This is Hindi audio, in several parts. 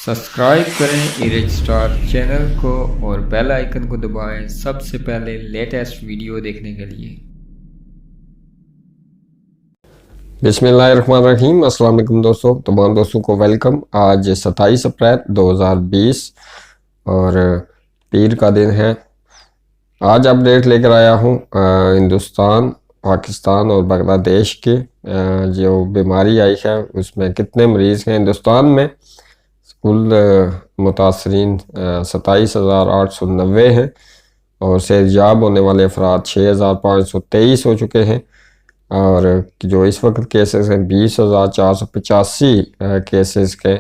सब्सक्राइब करें इरेज स्टार चैनल को और बेल आइकन को दबाएं सबसे पहले लेटेस्ट वीडियो देखने के लिए। बिस्मिल्लाहिर्रहमानिर्रहीम। अस्सलाम वालेकुम दोस्तों, तमाम दोस्तों को वेलकम। आज 27 अप्रैल 2020 और पीर का दिन है। आज अपडेट लेकर आया हूँ हिंदुस्तान, पाकिस्तान और बांग्लादेश की जो बीमारी आई है उसमें कितने मरीज़ हैं हिंदुस्तान में। कुल मुतासरीन 27,890 हैं और सेहतयाब होने वाले अफराद 6,523 हो चुके हैं और जो इस वक्त केसेस हैं 20,485 केसेस के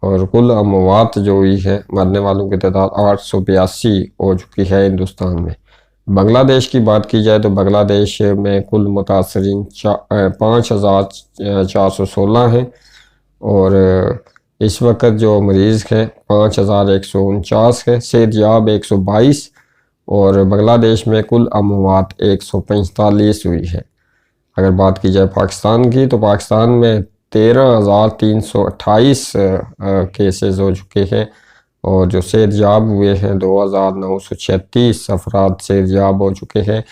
और कुल अमवात जो हुई है, मरने वालों की तादाद 882 हो चुकी है हिंदुस्तान में। बांग्लादेश की बात की जाए तो बांग्लादेश में कुल मुतासरीन 5,416 हैं और इस वक्त जो मरीज़ हैं 5,149 है, सेहतयाब 122 और बांग्लादेश में कुल अमवात 145 हुई है। अगर बात की जाए पाकिस्तान की तो पाकिस्तान में 13,328 केसेस हो चुके हैं और जो सेहतयाब हुए हैं 2,936 अफराद सेहतयाब हो चुके हैं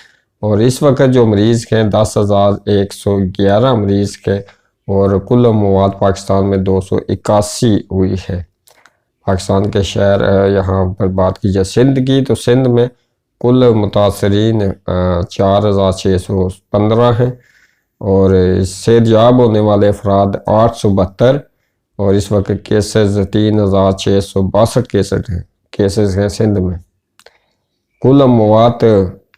और इस वक्त जो मरीज़ हैं 10,111 मरीज़ के और कुल अमवात पाकिस्तान में 281 हुई है। पाकिस्तान के शहर यहाँ पर बात की जाए सिंध की तो सिंध में कुल मुतासरीन 4,615 हैं और सेहतयाब होने वाले अफराद 872 और इस वक्त केसेस 3,662 केसेस हैं सिंध में। कुल अमवात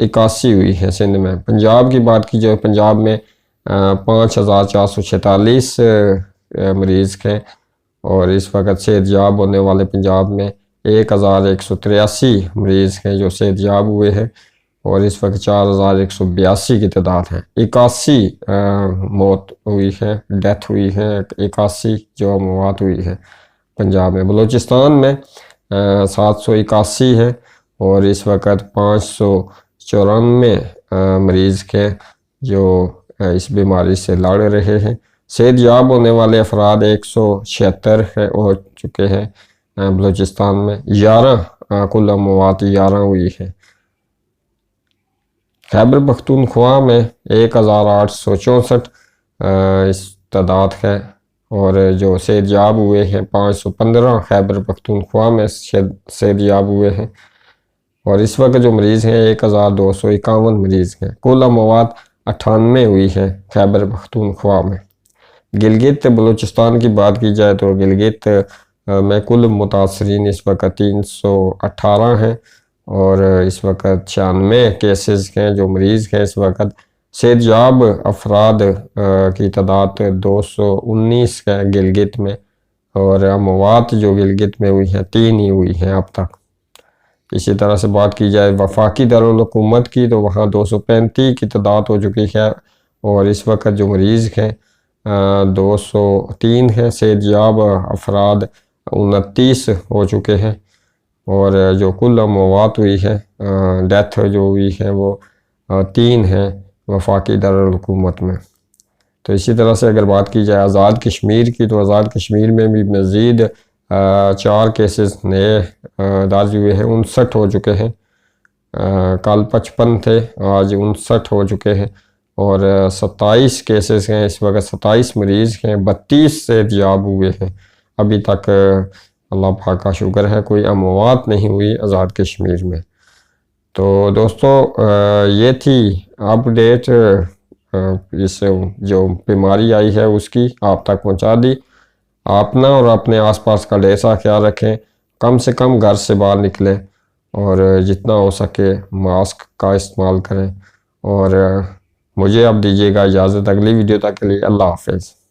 81 हुई है सिंध में। पंजाब की बात की जाए पंजाब में 5,446 मरीज़ हैं और इस वक्त सेहतयाब होने वाले पंजाब में 1,183 मरीज़ हैं जो सेहतयाब हुए हैं और इस वक्त 4,182 की तादाद है। 81 मौत हुई है, डेथ हुई है, 81 जो मौत हुई है पंजाब में। बलूचिस्तान में 781 है और इस वक्त 594 मरीज़ के जो इस बीमारी से लड़ रहे हैं। सेहतयाब होने वाले अफराद 176 हो चुके हैं बलूचिस्तान में। 11 कुल अमवात 11 हुई है। खैबर पख्तूनख्वा में 1,864 इस तादाद है और जो सेहतयाब हुए हैं 515 खैबर पख्तूनख्वा में सेहतयाब हुए हैं और इस वक्त जो मरीज़ हैं 1,251 मरीज़ हैं। कुल अमवात 98 हुई है खैबर पख्तूनख्वा में। गिलगित बलूचिस्तान की बात की जाए तो गिलगित में कुल मुतासरीन इस वक्त 318 हैं और इस वक्त 96 केसेस हैं जो मरीज़ हैं इस वक्त। सेहतयाब अफराद की तादाद 219 है गिलगित में और अमवात जो गिलगित में हुई हैं 3 ही हुई हैं अब तक। इसी तरह से बात की जाए वफाकी दारुल हुकूमत की तो वहाँ 235 की तादाद हो चुकी है और इस वक्त जो मरीज़ हैं 203 हैं। सेहतयाब अफराद 29 हो चुके हैं और जो कुल अमवात हुई है डेथ जो हुई है वो 3 हैं वफाकी दारुल हुकूमत में। तो इसी तरह से अगर बात की जाए आज़ाद कश्मीर की तो आज़ाद कश्मीर में भी मज़ीद 4 केसेस नए दर्ज हुए हैं। 59 हो चुके हैं, कल 55 थे, आज 59 हो चुके हैं और 27 केसेस हैं इस वक्त। 27 मरीज़ हैं, 32 सेहतयाब हुए हैं अभी तक। अल्लाह पाक का शुक्र है कोई अमवात नहीं हुई आज़ाद कश्मीर में। तो दोस्तों ये थी अपडेट, इस जो बीमारी आई है उसकी आप तक पहुंचा दी। अपना और अपने आसपास का ढेर सारा ख्याल रखें, कम से कम घर से बाहर निकलें और जितना हो सके मास्क का इस्तेमाल करें और मुझे अब दीजिएगा इजाज़त। अगली वीडियो तक के लिए अल्लाह हाफ़िज़।